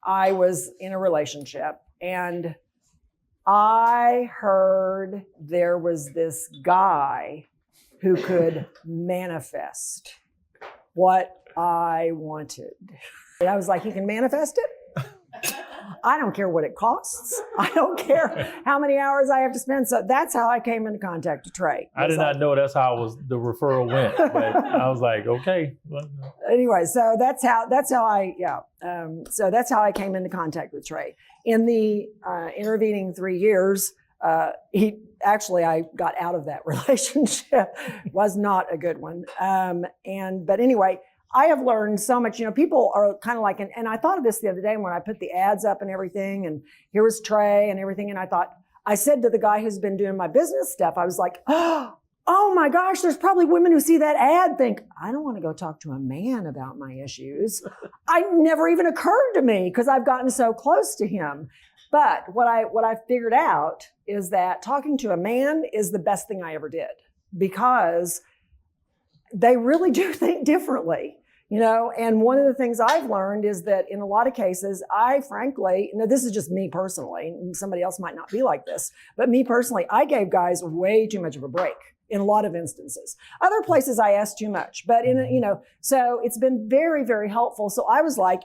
I was in a relationship and I heard there was this guy who could manifest what I wanted. And I was like, he can manifest it? I don't care what it costs. I don't care how many hours I have to spend. So that's how I came into contact with Trey. I did not know that's how the referral went, but I was like, okay. Anyway, so that's how I came into contact with Trey. In the intervening 3 years, I got out of that relationship. Was not a good one. But anyway, I have learned so much. People are kind of like, and I thought of this the other day when I put the ads up and everything, and here was Trey and everything. And I said to the guy who's been doing my business stuff, I was like, oh my gosh, there's probably women who see that ad think, I don't want to go talk to a man about my issues. I never even occurred to me because I've gotten so close to him. But what I figured out is that talking to a man is the best thing I ever did, because they really do think differently. And one of the things I've learned is that in a lot of cases, I frankly, this is just me personally, and somebody else might not be like this, but me personally, I gave guys way too much of a break in a lot of instances. Other places I asked too much, but so it's been very, very helpful. So I was like,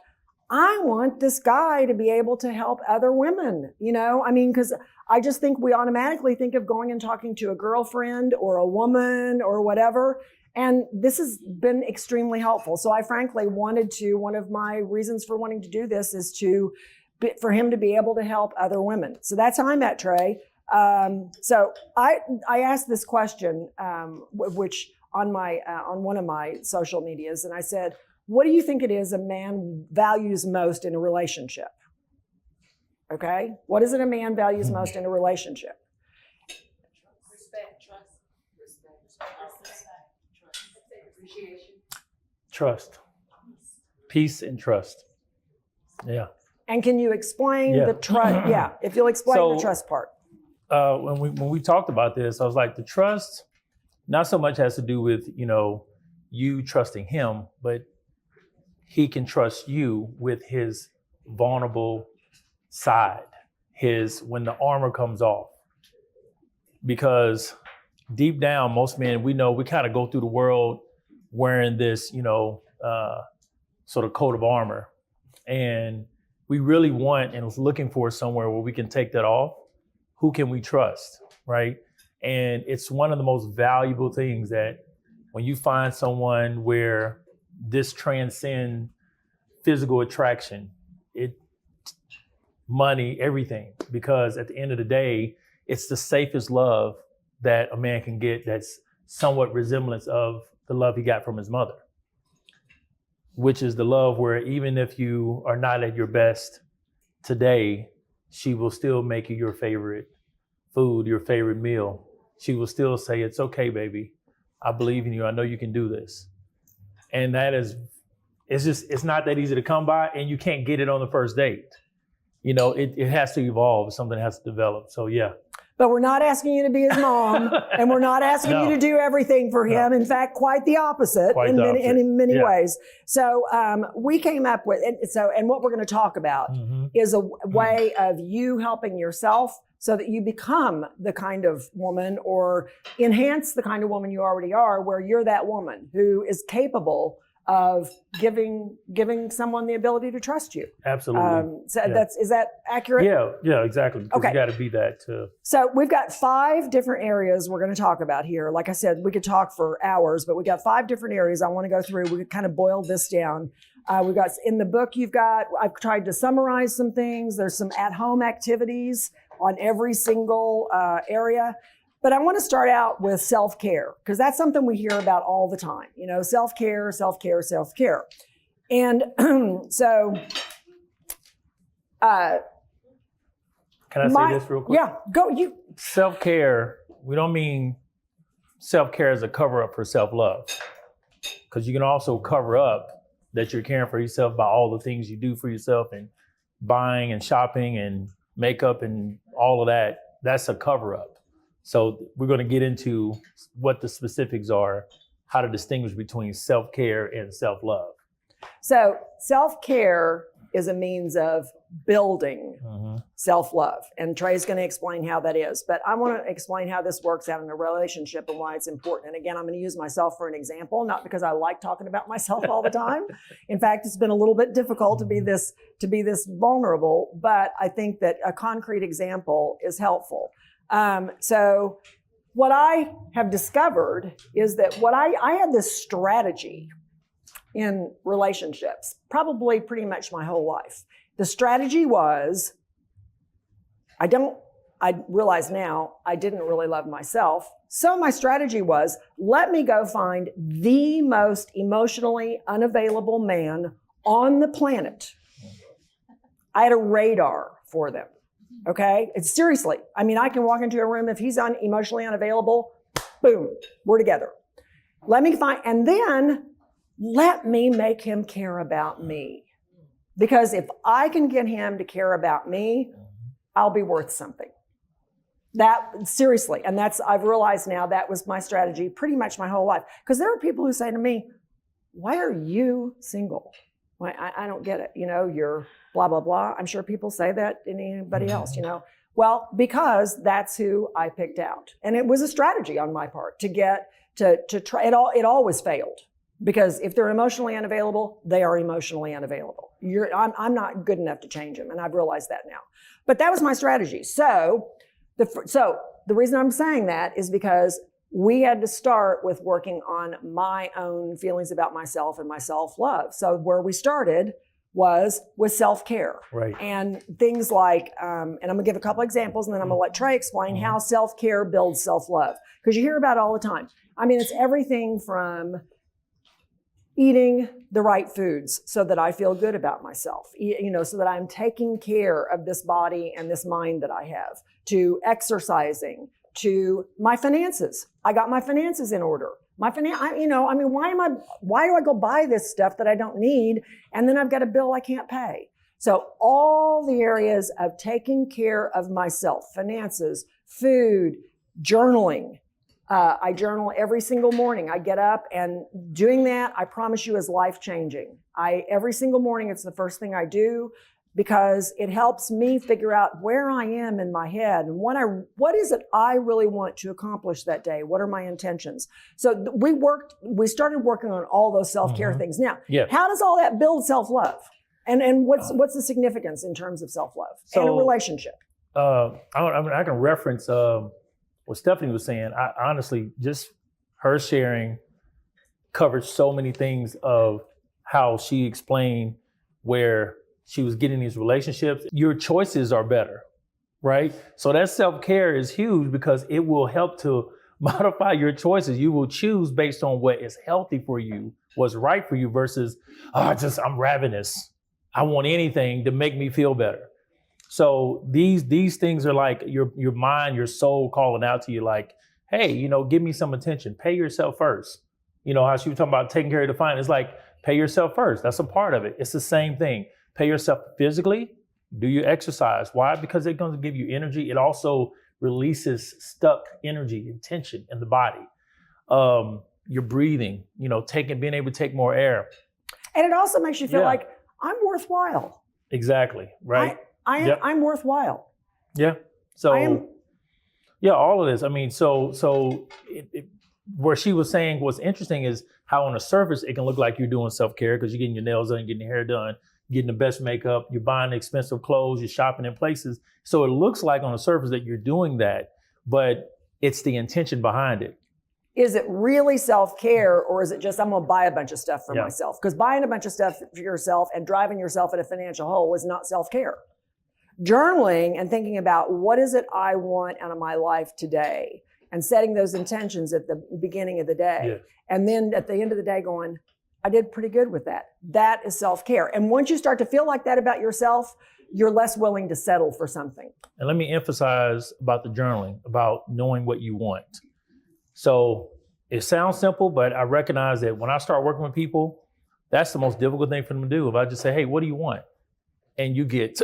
I want this guy to be able to help other women, because I just think we automatically think of going and talking to a girlfriend or a woman or whatever. And this has been extremely helpful. So I frankly one of my reasons for wanting to do this is for him to be able to help other women. So that's how I met Trey. So I asked this question, which on one of my social medias, and I said, what do you think it is a man values most in a relationship? Okay. What is it a man values most in a relationship? Trust. Peace and trust. Yeah. And can you explain the trust? Yeah, if you'll explain the trust part. When we talked about this, I was like, the trust not so much has to do with, you trusting him, but he can trust you with his vulnerable side, when the armor comes off. Because deep down, most men, we know we kind of go through the world wearing this, sort of coat of armor. And we really want and looking for somewhere where we can take that off. Who can we trust, right? And it's one of the most valuable things that when you find someone where this transcends physical attraction, money, everything, because at the end of the day, it's the safest love that a man can get that's somewhat resemblance of the love he got from his mother, which is the love where even if you are not at your best today, she will still make you your favorite food, your favorite meal. She will still say, it's okay, baby. I believe in you. I know you can do this. And it's not that easy to come by, and you can't get it on the first date. It has to evolve. Something has to develop. So, yeah. But we're not asking you to be his mom, and we're not asking you to do everything for him. In fact, quite the opposite in many ways. So we came up with, and what we're going to talk about is a way of you helping yourself so that you become the kind of woman, or enhance the kind of woman you already are, where you're that woman who is capable of giving someone the ability to trust you. Absolutely. Is that accurate? Yeah, exactly. Because you got to be that too. So we've got 5 different areas we're going to talk about here. Like I said, we could talk for hours, but we got 5 different areas I want to go through. We kind of boiled this down. We've got in the book, I've tried to summarize some things. There's some at-home activities on every single area. But I want to start out with self-care, because that's something we hear about all the time. Self-care, self-care, self-care. And so... Can I say this real quick? Yeah, go. Self-care, we don't mean self-care as a cover-up for self-love. Because you can also cover up that you're caring for yourself by all the things you do for yourself, and buying and shopping and makeup and all of that. That's a cover-up. So we're going to get into what the specifics are, how to distinguish between self-care and self-love. So self-care is a means of building self-love. And Trey's going to explain how that is. But I want to explain how this works out in a relationship and why it's important. And again, I'm going to use myself for an example, not because I like talking about myself all the time. In fact, it's been a little bit difficult to be this vulnerable, but I think that a concrete example is helpful. So what I have discovered is that I had this strategy in relationships, probably pretty much my whole life. The strategy was, I realize now I didn't really love myself. So my strategy was, let me go find the most emotionally unavailable man on the planet. I had a radar for them. Okay? It's seriously. I mean, I can walk into a room, if he's emotionally unavailable, boom, we're together. Let me find, and then let me make him care about me. Because if I can get him to care about me, I'll be worth something. That, seriously, and I've realized now that was my strategy pretty much my whole life. Because there are people who say to me, why are you single? Why, I don't get it. You know, you're blah, blah, blah. I'm sure people say that to anybody else, you know. Well, because that's who I picked out. And it was a strategy on my part to try it all. It always failed. Because if they're emotionally unavailable, they are emotionally unavailable. I'm not good enough to change them, and I've realized that now. But that was my strategy. So the reason I'm saying that is because we had to start with working on my own feelings about myself and my self-love. So where we started was with self-care. Right. And things like, and I'm gonna give a couple examples, and then I'm gonna let Trey explain how self-care builds self-love. Because you hear about it all the time. I mean, it's everything from eating the right foods so that I feel good about myself, you know, so that I'm taking care of this body and this mind that I have, to exercising, to my finances. I got my finances in order. Why do I go buy this stuff that I don't need, and then I've got a bill I can't pay? So all the areas of taking care of myself, finances, food, journaling. I journal every single morning. I get up, and doing that, I promise you, is life-changing. Every single morning, it's the first thing I do, because it helps me figure out where I am in my head and what is it I really want to accomplish that day? What are my intentions? So we started working on all those self-care things. Now, how does all that build self-love? And what's the significance in terms of self-love and a relationship? I can reference what Stephanie was saying. I honestly, just her sharing covered so many things of how she explained where she was getting these relationships. Your choices are better, right? So that self-care is huge, because it will help to modify your choices. You will choose based on what is healthy for you, what's right for you, versus, I'm ravenous. I want anything to make me feel better. So these things are like your mind, your soul calling out to you like, hey, you know, give me some attention. Pay yourself first. You know, how she was talking about taking care of the finances, like, pay yourself first. That's a part of it. It's the same thing. Pay yourself physically. Do your exercise. Why? Because it's going to give you energy. It also releases stuck energy and tension in the body. Your breathing, you know, being able to take more air. And it also makes you feel like I'm worthwhile. Exactly. Right. I'm worthwhile. Yeah. So all of this. I mean, where she was saying what's interesting is how on the surface it can look like you're doing self-care, because you're getting your nails done, getting your hair done, getting the best makeup, you're buying expensive clothes, you're shopping in places. So it looks like on the surface that you're doing that, but it's the intention behind it. Is it really self-care, or is it just, I'm going to buy a bunch of stuff for myself? Because buying a bunch of stuff for yourself and driving yourself in a financial hole is not self-care. Journaling and thinking about what is it I want out of my life today, and setting those intentions at the beginning of the day. And then at the end of the day going, I did pretty good with that. That is self-care. And once you start to feel like that about yourself, you're less willing to settle for something. And let me emphasize about the journaling, about knowing what you want. So it sounds simple, but I recognize that when I start working with people, that's the most difficult thing for them to do. If I just say, hey, what do you want? And you get,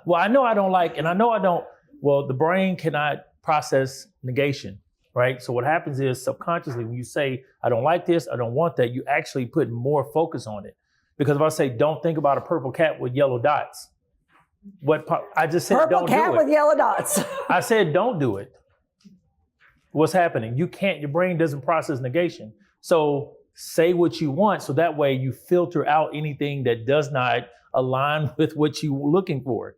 well, I know I don't like, and I know I don't. Well, the brain cannot process negation, right? So what happens is subconsciously, when you say, I don't like this, I don't want that, you actually put more focus on it. Because if I say, don't think about a purple cat with yellow dots, I just said, Purple don't cat do it. with yellow dots. I said, don't do it. What's happening? Your brain doesn't process negation. So say what you want. So that way you filter out anything that does not align with what you're looking for.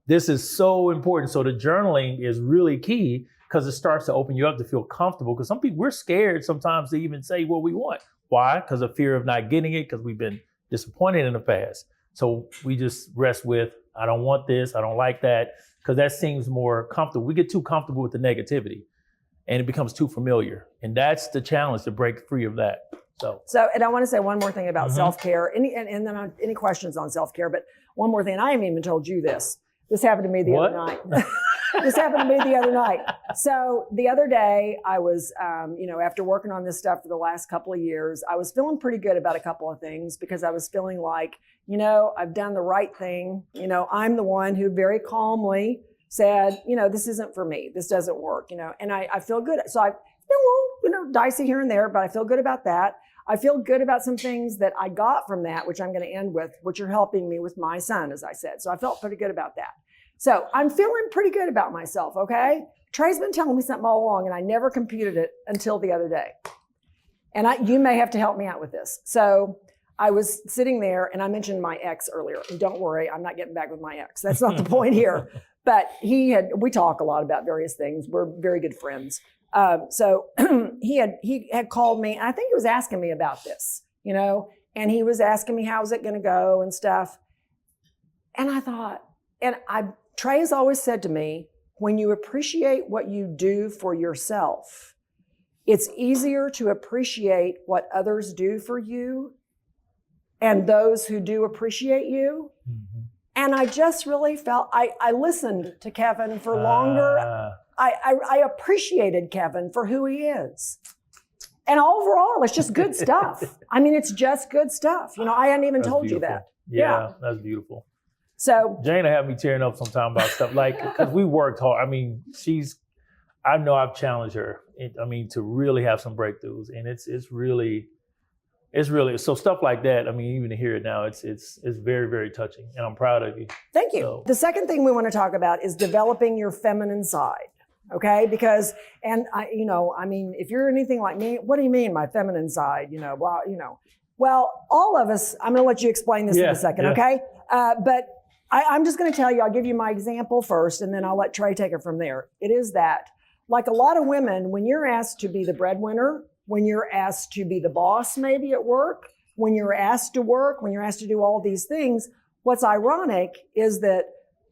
This is so important. So the journaling is really key because it starts to open you up to feel comfortable. Because some people, we're scared sometimes to even say what we want. Why? Because of fear of not getting it, because we've been disappointed in the past. So we just rest with, I don't want this, I don't like that, because that seems more comfortable. We get too comfortable with the negativity and it becomes too familiar. And that's the challenge, to break free of that. So, and I want to say one more thing about self-care, and then any questions on self-care, but one more thing, and I haven't even told you this. This happened to me the other night. This happened to me the other night. So the other day I was, after working on this stuff for the last couple of years, I was feeling pretty good about a couple of things because I was feeling like, I've done the right thing. I'm the one who very calmly said, this isn't for me. This doesn't work, and I feel good. So I've been a little, dicey here and there, but I feel good about that. I feel good about some things that I got from that, which I'm going to end with, which are helping me with my son, as I said. So I felt pretty good about that. So I'm feeling pretty good about myself, okay? Trey's been telling me something all along, and I never computed it until the other day. And you may have to help me out with this. So I was sitting there, and I mentioned my ex earlier. And don't worry, I'm not getting back with my ex. That's not the point here. But we talk a lot about various things. We're very good friends. So he had called me, and I think he was asking me about this, and he was asking me, how's it going to go and stuff. And I thought, Trey has always said to me, when you appreciate what you do for yourself, it's easier to appreciate what others do for you and those who do appreciate you. Mm-hmm. And I just really felt, I listened to Kevin for longer. I appreciated Kevin for who he is. And overall, it's just good stuff. I mean, it's just good stuff. I hadn't even told beautiful. You that. Yeah, that's beautiful. So Jana had me tearing up sometime about stuff because we worked hard. I mean, I know I've challenged her. To really have some breakthroughs, and it's really, so stuff like that. Even to hear it now, it's very, very touching, and I'm proud of you. Thank you. So, the second thing we want to talk about is developing your feminine side. Okay, because if you're anything like me, what do you mean my feminine side? Well, all of us. I'm going to let you explain this in a second. Yeah. Okay, but. I'm just going to tell you, I'll give you my example first, and then I'll let Trey take it from there. It is that, like a lot of women, when you're asked to be the breadwinner, when you're asked to be the boss maybe at work, when you're asked to work, when you're asked to do all these things, what's ironic is that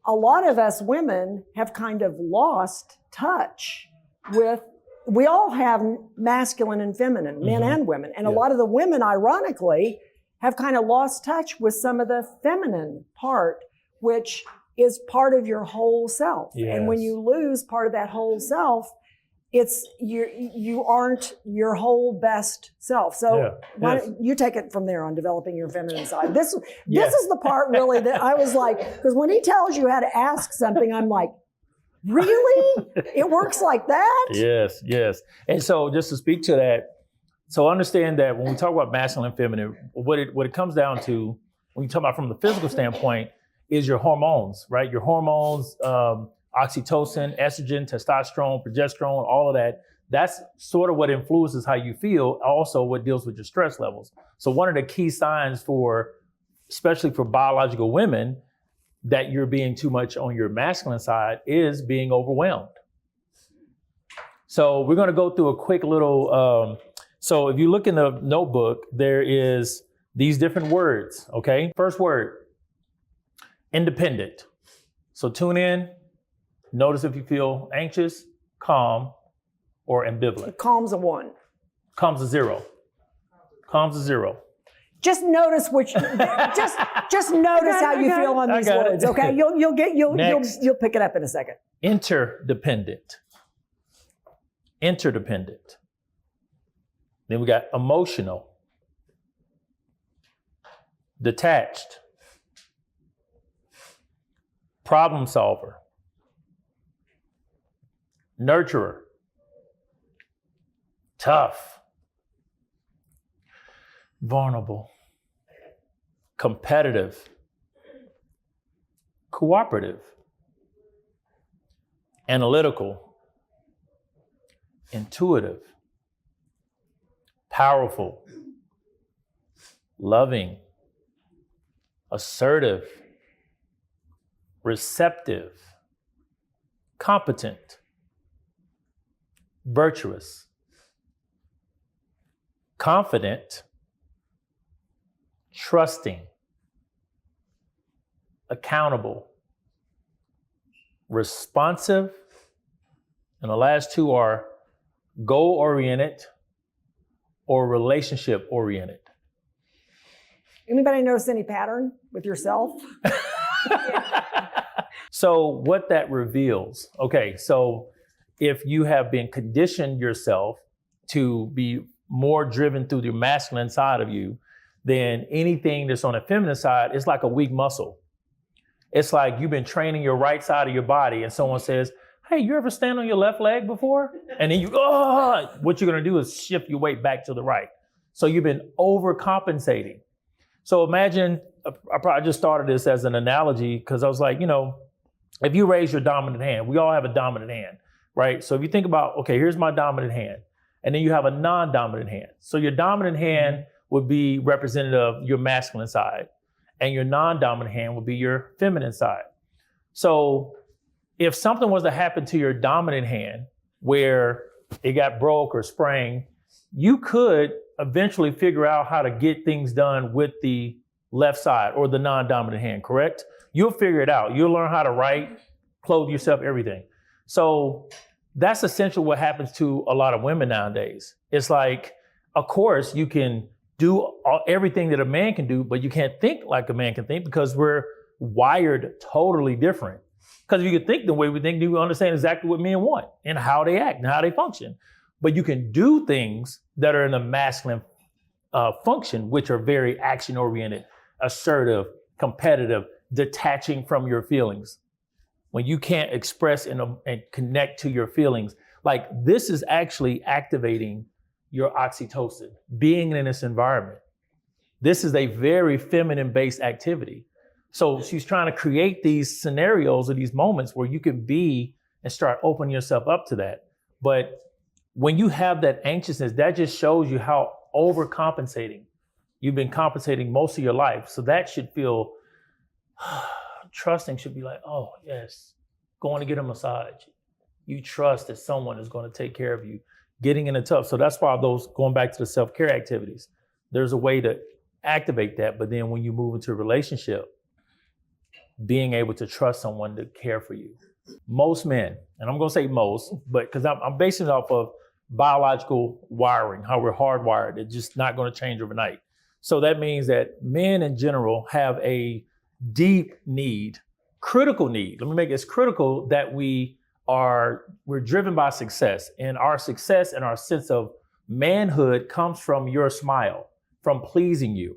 a lot of us women have kind of lost touch with, we all have masculine and feminine, men and women. And a lot of the women, ironically, have kind of lost touch with some of the feminine part, which is part of your whole self. Yes. And when you lose part of that whole self, it's you aren't your whole best self. So why don't you take it from there on developing your feminine side. This is the part really that I was like, because when he tells you how to ask something, I'm like, really? It works like that? Yes. And so just to speak to that, so understand that when we talk about masculine and feminine, what it comes down to, when you talk about from the physical standpoint, is your hormones, right? Your hormones, oxytocin, estrogen, testosterone, progesterone, all of that. That's sort of what influences how you feel, also what deals with your stress levels. So one of the key signs especially for biological women, that you're being too much on your masculine side is being overwhelmed. So we're going to go through a quick little, so if you look in the notebook, there is these different words, okay? First word, independent. So tune in, notice if you feel anxious, calm, or ambivalent. Calm's a 1. Calm's a 0. Calm's a 0. Just notice just notice how you feel on these words, okay? You'll pick it up in a second. Interdependent. Interdependent. Then we got emotional. Detached. Problem solver. Nurturer. Tough. Vulnerable. competitive, cooperative, analytical, intuitive, powerful, loving, assertive, receptive, competent, virtuous, confident, trusting, accountable, responsive, and the last two are goal-oriented or relationship-oriented. Anybody notice any pattern with yourself? So what that reveals, okay, so if you have been conditioned yourself to be more driven through the masculine side of you, then anything that's on the feminine side is like a weak muscle. It's like you've been training your right side of your body and someone says, hey, you ever stand on your left leg before? And then what you're gonna do is shift your weight back to the right. So you've been overcompensating. So imagine, I probably just started this as an analogy because I was like, if you raise your dominant hand, we all have a dominant hand, right? So if you think about, okay, here's my dominant hand, and then you have a non-dominant hand. So your dominant hand would be representative of your masculine side, and your non-dominant hand would be your feminine side. So if something was to happen to your dominant hand where it got broke or sprained, you could eventually figure out how to get things done with the left side or the non-dominant hand, correct? You'll figure it out. You'll learn how to write, clothe yourself, everything. So that's essentially what happens to a lot of women nowadays. It's like, of course, you can do everything that a man can do, but you can't think like a man can think because we're wired totally different. Because if you could think the way we think, you understand exactly what men want and how they act and how they function. But you can do things that are in the masculine function, which are very action-oriented, assertive, competitive, detaching from your feelings. When you can't express and connect to your feelings, like this is actually activating your oxytocin, being in this environment. This is a very feminine-based activity. So she's trying to create these scenarios or these moments where you can be and start opening yourself up to that. But when you have that anxiousness, that just shows you how overcompensating you've been compensating most of your life. So that should feel, trusting should be like, oh yes, going to get a massage. You trust that someone is going to take care of you, getting in a tub. So that's why going back to the self-care activities, there's a way to activate that. But then when you move into a relationship, being able to trust someone to care for you. Most men, and I'm going to say most, but because I'm basing it off of biological wiring, how we're hardwired. It's just not going to change overnight. So that means that men in general have a deep need, critical need. Let me make it critical that we're driven by success, and our success and our sense of manhood comes from your smile, from pleasing you.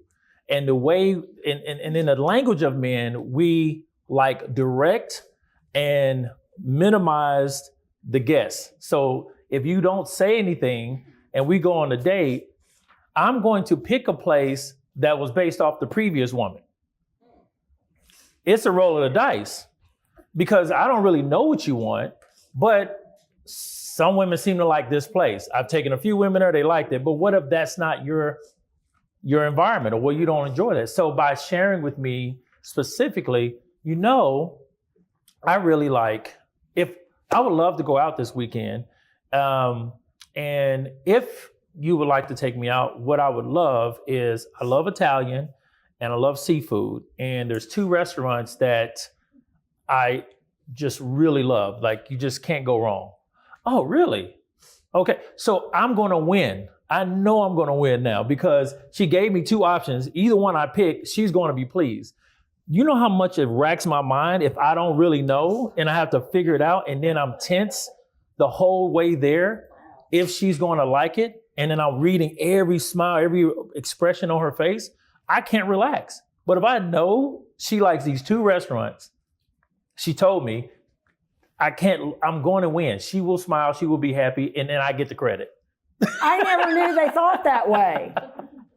And the way, and in the language of men, we like direct and minimize the guest. So if you don't say anything and we go on a date, I'm going to pick a place that was based off the previous woman. It's a roll of the dice because I don't really know what you want, but some women seem to like this place. I've taken a few women there, they liked it, but what if that's not your environment, or well, you don't enjoy that? So by sharing with me specifically, I really like, if I would love to go out this weekend. And if you would like to take me out, what I would love is, I love Italian and I love seafood. And there's two restaurants that I just really love. Like, you just can't go wrong. Oh, really? Okay. So I'm going to win. I know I'm going to win now because she gave me two options. Either one I pick, she's going to be pleased. You know how much it racks my mind if I don't really know and I have to figure it out, and then I'm tense the whole way there if she's going to like it, and then I'm reading every smile, every expression on her face. I can't relax. But if I know she likes these two restaurants, she told me, I'm going to win. She will smile, she will be happy, and then I get the credit. I never knew they thought that way.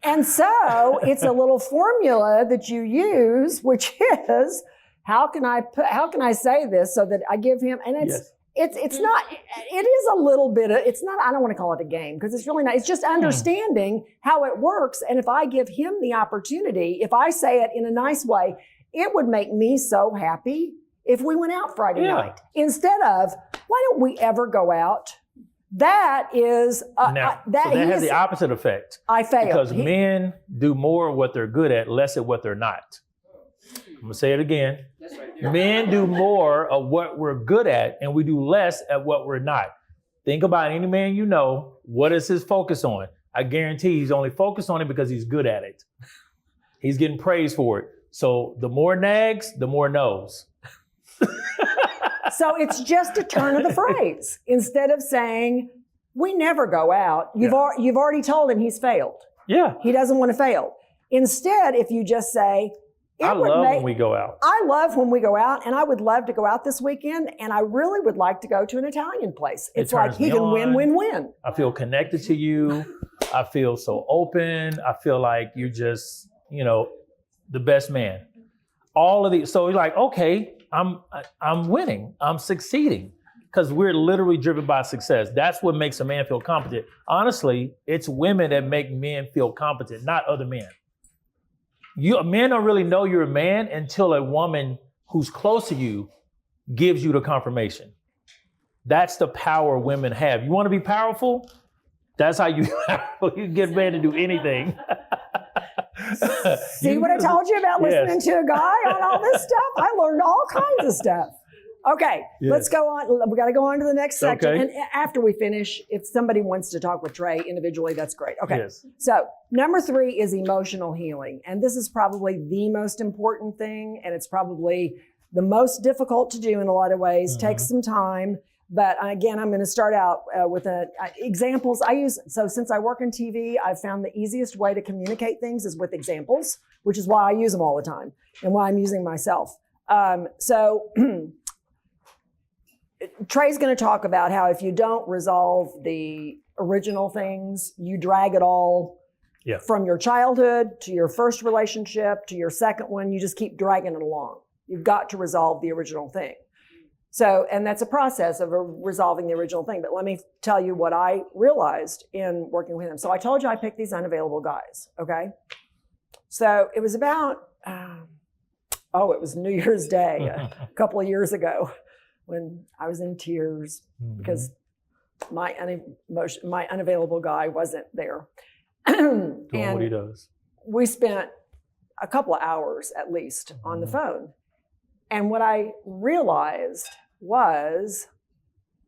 And so it's a little formula that you use, which is, how can I say this so that I give him, and it's not, it is a little bit of, it's not, I don't want to call it a game because it's really not, it's just understanding how it works. And if I give him the opportunity, if I say it in a nice way, it would make me so happy if we went out Friday night instead of, why don't we ever go out? That is, that has the opposite effect. I failed. Because men do more of what they're good at, less of what they're not. I'm going to say it again. Men do more of what we're good at, and we do less at what we're not. Think about any man you know. What is his focus on? I guarantee he's only focused on it because he's good at it. He's getting praised for it. So the more nags, the more no's. So it's just a turn of the phrase. Instead of saying, we never go out, you've already told him he's failed. Yeah. He doesn't want to fail. Instead, if you just say, I love when we go out. I love when we go out, and I would love to go out this weekend, and I really would like to go to an Italian place. It's like he can win, win, win. I feel connected to you. I feel so open. I feel like you're just, the best man. All of these. So you're like, okay, I'm winning. I'm succeeding. Because we're literally driven by success. That's what makes a man feel competent. Honestly, it's women that make men feel competent, not other men. Men don't really know you're a man until a woman who's close to you gives you the confirmation. That's the power women have. You want to be powerful? That's how you get a man to do anything. See what I told you about listening to a guy on all this stuff? I learned all kinds of stuff. Okay, let's go on. We got to go on to the next section. Okay. And after we finish, if somebody wants to talk with Trey individually, that's great. Okay. Yes. So number 3 is emotional healing. And this is probably the most important thing. And it's probably the most difficult to do in a lot of ways. Mm-hmm. Takes some time. But again, I'm going to start out with examples I use. So since I work in TV, I've found the easiest way to communicate things is with examples, which is why I use them all the time and why I'm using myself. Trey's going to talk about how if you don't resolve the original things, you drag it all from your childhood to your first relationship to your second one. You just keep dragging it along. You've got to resolve the original thing. So, and that's a process of resolving the original thing. But let me tell you what I realized in working with him. So I told you I picked these unavailable guys, okay? So it was about, it was New Year's Day a couple of years ago when I was in tears because my unavailable guy wasn't there. Doing what he does. We spent a couple of hours at least on the phone. And what I realized was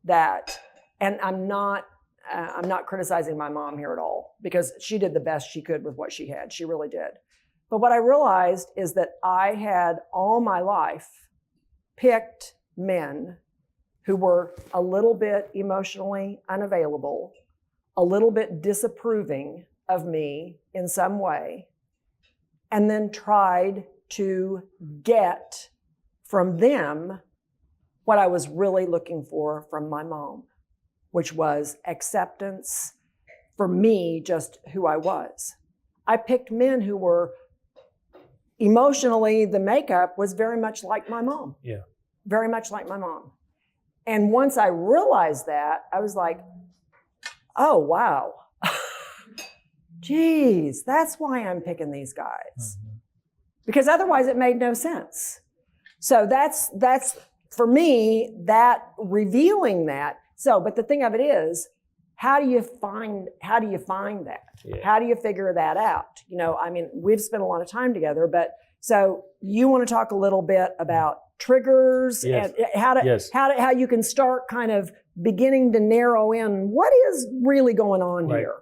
that, and I'm not criticizing my mom here at all because she did the best she could with what she had. She really did. But what I realized is that I had all my life picked men who were a little bit emotionally unavailable, a little bit disapproving of me in some way, and then tried to get from them what I was really looking for from my mom, which was acceptance for me, just who I was. I picked men who were emotionally, the makeup was very much like my mom. Yeah. Very much like my mom. And once I realized that, I was like, oh, wow. Geez, that's why I'm picking these guys. Because otherwise it made no sense. So that's for me, that revealing that. So, but the thing of it is, how do you find that? Yeah. How do you figure that out? We've spent a lot of time together, but so you want to talk a little bit about triggers and how you can start kind of beginning to narrow in what is really going on here.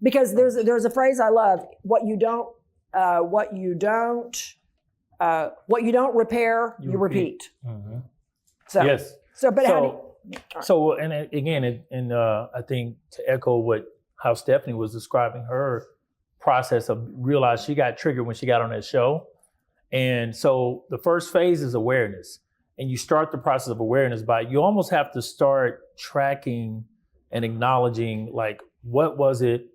Because there's a phrase I love, what you don't repair, you repeat. Mm-hmm. So, I think to echo how Stephanie was describing her process of realize she got triggered when she got on that show. And so the first phase is awareness. And you start the process of awareness by, you almost have to start tracking and acknowledging, like, what was it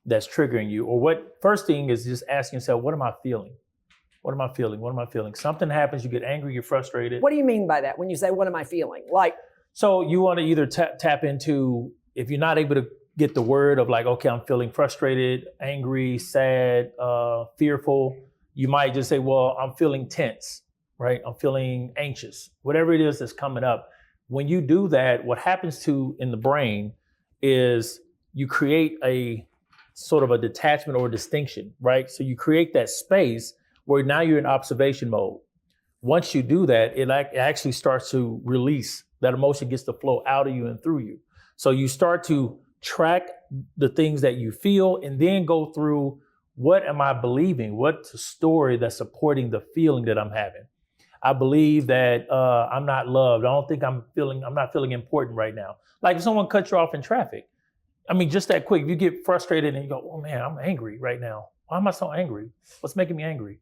that's triggering you? Or first thing is just asking yourself, what am I feeling? What am I feeling? What am I feeling? Something happens, you get angry, you're frustrated. What do you mean by that when you say, what am I feeling? Like, so you want to either tap into, if you're not able to get the word of like, okay, I'm feeling frustrated, angry, sad, fearful, you might just say, well, I'm feeling tense, right? I'm feeling anxious, whatever it is that's coming up. When you do that, what happens in the brain is you create a sort of a detachment or distinction, right? So you create that space where now you're in observation mode. Once you do that, it actually starts to release. That emotion gets to flow out of you and through you. So you start to track the things that you feel and then go through, what am I believing? What's the story that's supporting the feeling that I'm having? I believe that I'm not loved. I don't think I'm not feeling important right now. Like if someone cuts you off in traffic, I mean, just that quick, if you get frustrated and you go, oh man, I'm angry right now. Why am I so angry? What's making me angry?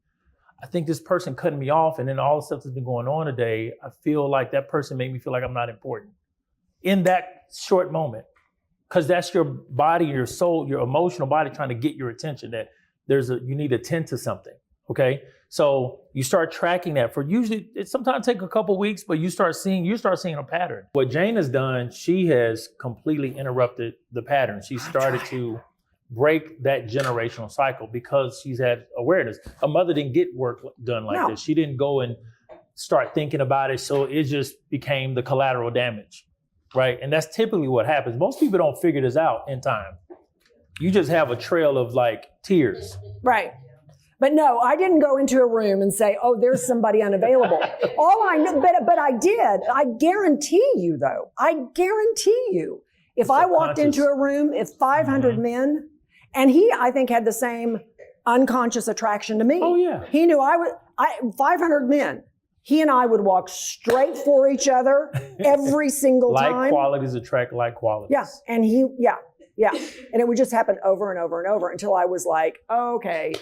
I think this person cutting me off, and then all the stuff that's been going on today, I feel like that person made me feel like I'm not important in that short moment. Because that's your body, your soul, your emotional body trying to get your attention, that you need to tend to something, okay? So you start tracking that for usually, it sometimes take a couple weeks, but you start seeing a pattern. What Jane has done, she has completely interrupted the pattern. She started to break that generational cycle because she's had awareness. Her mother didn't get work done like this. She didn't go and start thinking about it. So it just became the collateral damage, right? And that's typically what happens. Most people don't figure this out in time. You just have a trail of like tears. right. But no, I didn't go into a room and say, oh, there's somebody unavailable. All I know, but I did. I guarantee you, though, if I walked into a room, if 500 men, and he, I think, had the same unconscious attraction to me. Oh, yeah. He knew 500 men. He and I would walk straight for each other every single time. Like qualities attract like qualities. Yeah. And yeah. And it would just happen over and over and over until I was like, oh, okay,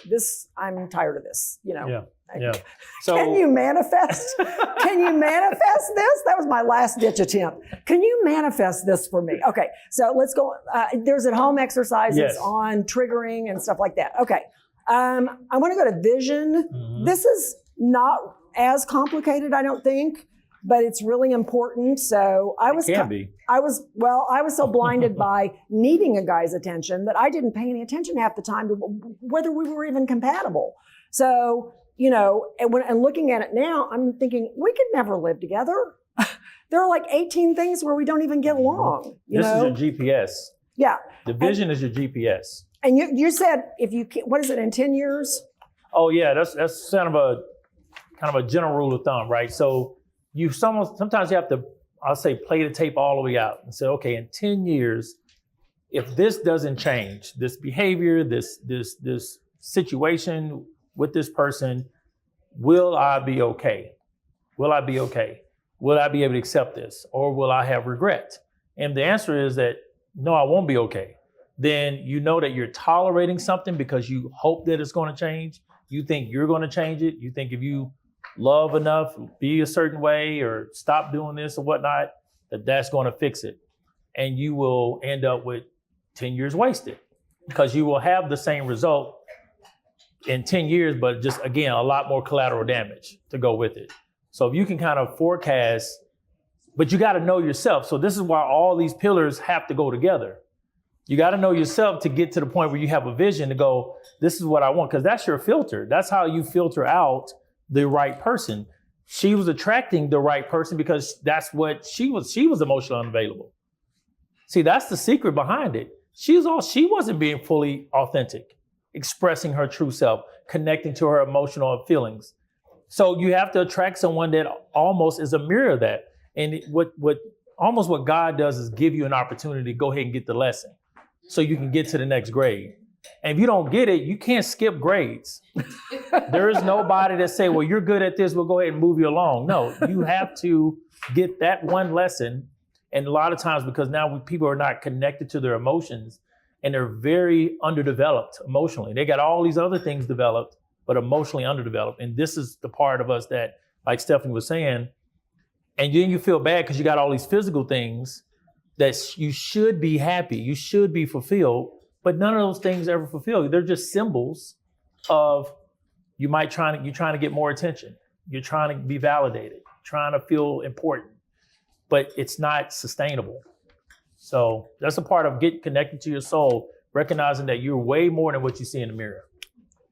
I'm tired of this, you know. Yeah. So can you manifest? Can you manifest this? That was my last ditch attempt. Can you manifest this for me? Okay. So let's go. There's at home exercises on triggering and stuff like that. Okay. I want to go to vision. Mm-hmm. This is not as complicated, I don't think, but it's really important. So I was so blinded by needing a guy's attention that I didn't pay any attention half the time to whether we were even compatible. So, you know, and looking at it now, I'm thinking we could never live together. There are like 18 things where we don't even get along. This is your GPS. Yeah. The vision is your GPS. And you said what is it, in 10 years? Oh yeah, that's kind of a general rule of thumb, right? So sometimes you have to, I'll say, play the tape all the way out and say, okay, in 10 years, if this doesn't change, this behavior, this situation with this person, will I be okay? Will I be okay? Will I be able to accept this? Or will I have regret? And the answer is that, no, I won't be okay. Then you know that you're tolerating something because you hope that it's going to change. You think you're going to change it. You think if you love enough, be a certain way, or stop doing this or whatnot, that's going to fix it. And you will end up with 10 years wasted because you will have the same result in 10 years, but just, again, a lot more collateral damage to go with it. So if you can kind of forecast, but you got to know yourself. So this is why all these pillars have to go together. You got to know yourself to get to the point where you have a vision to go, this is what I want, because that's your filter. That's how you filter out the right person. She was attracting the right person because that's what she was. She was emotionally unavailable. See, that's the secret behind it. She wasn't being fully authentic, expressing her true self, connecting to her emotional feelings. So you have to attract someone that almost is a mirror of that. And what God does is give you an opportunity to go ahead and get the lesson so you can get to the next grade. And if you don't get it, you can't skip grades. There is nobody that say, well, you're good at this, we'll go ahead and move you along. No, you have to get that one lesson. And a lot of times, because now people are not connected to their emotions and they're very underdeveloped emotionally. They got all these other things developed, but emotionally underdeveloped. And this is the part of us that, like Stephanie was saying, and then you feel bad because you got all these physical things that you should be happy, you should be fulfilled, But none of those things ever fulfill you. They're just symbols of you're trying to get more attention. You're trying to be validated, trying to feel important, but it's not sustainable. So that's a part of getting connected to your soul, recognizing that you're way more than what you see in the mirror.